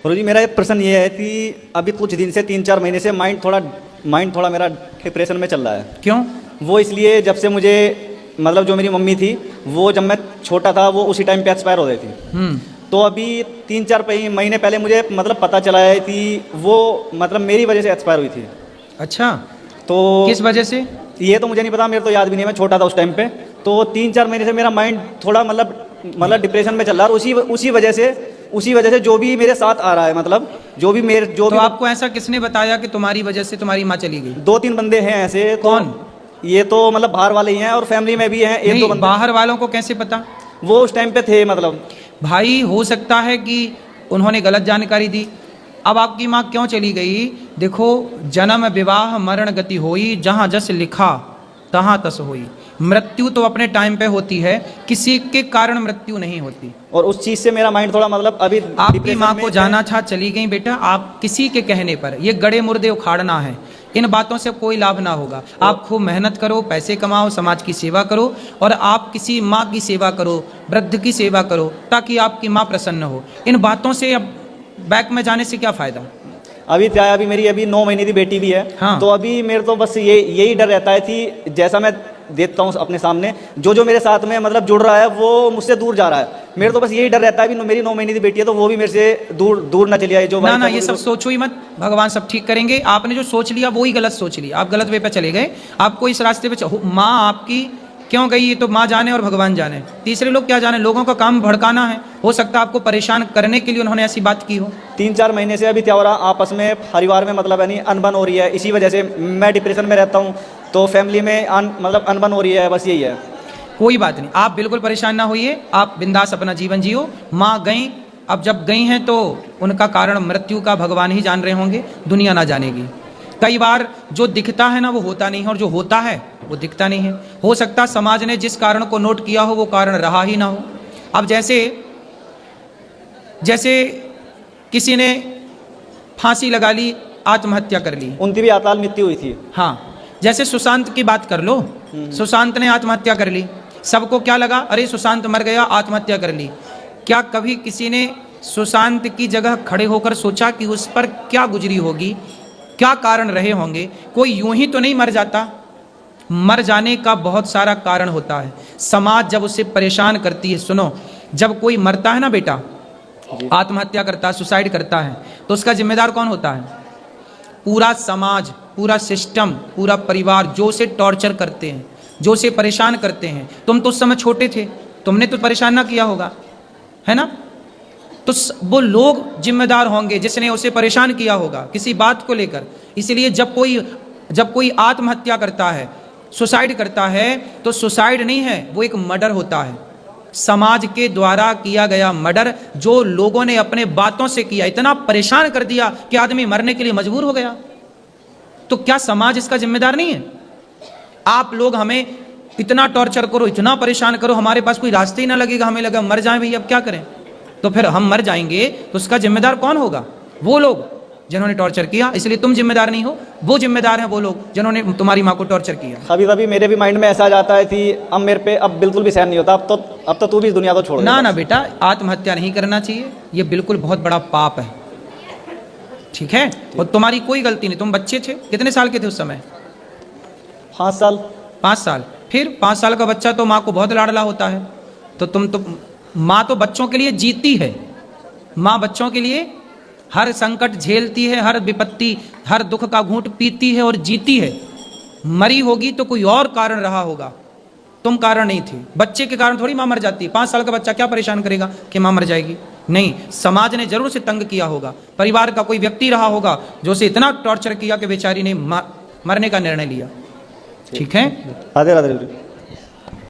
गुरुजी मेरा एक प्रश्न ये है कि अभी कुछ दिन से 3-4 महीने से माइंड थोड़ा मेरा डिप्रेशन में चल रहा है। क्यों? वो इसलिए जब से मुझे मतलब जो मेरी मम्मी थी वो जब मैं छोटा था वो उसी टाइम पे एक्सपायर हो गई थी। तो अभी 3-4 महीने पहले मुझे मतलब पता चला है कि वो मतलब मेरी वजह से एक्सपायर हुई थी। अच्छा, तो किस वजह से? ये तो मुझे नहीं पता, मेरे तो याद भी नहीं है, मैं छोटा था उस टाइम पे। तो 3-4 महीने से मेरा माइंड थोड़ा मतलब डिप्रेशन में चल रहा है, और उसी वजह से जो भी मेरे साथ आ रहा है, मतलब जो भी आपको ऐसा किसने बताया कि तुम्हारी वजह से तुम्हारी माँ चली गई? 2-3 बंदे हैं ऐसे। कौन? ये तो मतलब बाहर वाले ही हैं और फैमिली में भी हैं 1-2 बंदे। बाहर वालों को कैसे पता? वो उस टाइम पे थे मतलब। भाई हो सकता है कि उन्होंने गलत जानकारी दी। अब आपकी माँ क्यों चली गई? देखो, जन्म विवाह मरण गति होई, जहाँ जस लिखा तहाँ तस होई। मृत्यु तो अपने टाइम पे होती है, किसी के कारण मृत्यु नहीं होती। और उस चीज से मेरा माइंड थोड़ा मतलब अभी आपकी माँ को जाना था, चली गई बेटा। आप किसी के कहने पर ये गड़े मुर्दे उखाड़ना है, इन बातों से कोई लाभ ना होगा। आप खूब मेहनत करो, पैसे कमाओ, समाज की सेवा करो, और आप किसी माँ की सेवा करो, वृद्ध की सेवा करो, ताकि आपकी माँ प्रसन्न हो। इन बातों से अब बैक में जाने से क्या फायदा? अभी मेरी 9 महीने की बेटी भी है। हाँ। तो अभी मेरे तो बस यही डर रहता है कि जैसा मैं देखता हूँ अपने सामने, जो मेरे साथ में मतलब जुड़ रहा है वो मुझसे दूर जा रहा है। मेरे तो बस यही डर रहता है कि मेरी 9 महीने की बेटी है तो वो भी मेरे से दूर ना चली आए। जो ना ये सब सोचो ही मत, भगवान सब ठीक करेंगे। आपने जो सोच लिया वो ही गलत सोच लिया, आप गलत वे पे चले गए। आपको इस रास्ते पे माँ आपकी क्यों गई ये तो माँ जाने और भगवान जाने, तीसरे लोग क्या जाने। लोगों का काम भड़काना है, हो सकता है आपको परेशान करने के लिए उन्होंने ऐसी बात की हो। 3-4 महीने से अभी क्या हो रहा, आपस में परिवार में मतलब यानी अनबन हो रही है। इसी वजह से मैं डिप्रेशन में रहता हूँ, तो फैमिली में मतलब अनबन हो रही है, बस यही है। कोई बात नहीं, आप बिल्कुल परेशान ना होइए, आप बिंदास अपना जीवन जियो। माँ गई, अब जब गई हैं तो उनका कारण मृत्यु का भगवान ही जान रहे होंगे, दुनिया ना जानेगी। कई बार जो दिखता है ना वो होता नहीं है, और जो होता है वो दिखता नहीं है। हो सकता समाज ने जिस कारण को नोट किया हो वो कारण रहा ही ना हो। अब जैसे किसी ने फांसी लगा ली, आत्महत्या कर ली, उनकी भी अकाल मृत्यु हुई थी। हाँ, जैसे सुशांत की बात कर लो, सुशांत ने आत्महत्या कर ली। सबको क्या लगा, अरे सुशांत मर गया, आत्महत्या कर ली। क्या कभी किसी ने सुशांत की जगह खड़े होकर सोचा कि उस पर क्या गुजरी होगी, क्या कारण रहे होंगे? कोई यूं ही तो नहीं मर जाता, मर जाने का बहुत सारा कारण होता है। समाज जब उसे परेशान करती है, सुनो, जब कोई मरता है ना बेटा, आत्महत्या करता है, सुसाइड करता है, तो उसका जिम्मेदार कौन होता है? पूरा समाज, पूरा सिस्टम, पूरा परिवार, जो उसे टॉर्चर करते हैं, जो उसे परेशान करते हैं। तुम तो उस समय छोटे थे, तुमने तो परेशान ना किया होगा, है ना? तो वो लोग जिम्मेदार होंगे जिसने उसे परेशान किया होगा किसी बात को लेकर। इसलिए जब कोई आत्महत्या करता है, सुसाइड करता है, तो सुसाइड नहीं है, वो एक मर्डर होता है। समाज के द्वारा किया गया मर्डर, जो लोगों ने अपने बातों से किया, इतना परेशान कर दिया कि आदमी मरने के लिए मजबूर हो गया। तो क्या समाज इसका जिम्मेदार नहीं है? आप लोग हमें इतना टॉर्चर करो, इतना परेशान करो, हमारे पास कोई रास्ते ही ना लगेगा, हमें लगा मर जाएं भाई, अब क्या करें? तो फिर हम मर जाएंगे तो उसका जिम्मेदार कौन होगा? वो लोग जिन्होंने टॉर्चर किया। इसलिए तुम जिम्मेदार नहीं हो, वो जिम्मेदार हैं वो लोग जिन्होंने तुम्हारी माँ को टॉर्चर किया। कभी मेरे भी माइंड में ऐसा आ जाता है कि अब मेरे पे अब बिल्कुल भी सहन नहीं होता, अब तो तू भी इस दुनिया को छोड़ दे। ना बेटा, आत्महत्या नहीं करना चाहिए, ये बिल्कुल बहुत बड़ा पाप है, ठीक है? और तुम्हारी कोई गलती नहीं, तुम बच्चे थे। कितने साल के थे उस समय? 5 साल। 5 साल। फिर 5 साल का बच्चा तो माँ को बहुत लाडला होता है। तो माँ तो बच्चों के लिए जीती है, माँ बच्चों के लिए हर संकट झेलती है, हर विपत्ति, हर दुख का घूंट पीती है और जीती है। मरी होगी तो कोई और कारण रहा होगा, तुम कारण नहीं थी। बच्चे के कारण थोड़ी माँ मर जाती है। 5 साल का बच्चा क्या परेशान करेगा कि माँ मर जाएगी? नहीं, समाज ने जरूर से तंग किया होगा, परिवार का कोई व्यक्ति रहा होगा जो उसे इतना टॉर्चर किया कि बेचारी ने मरने का निर्णय लिया। ठीक है? राधे राधे।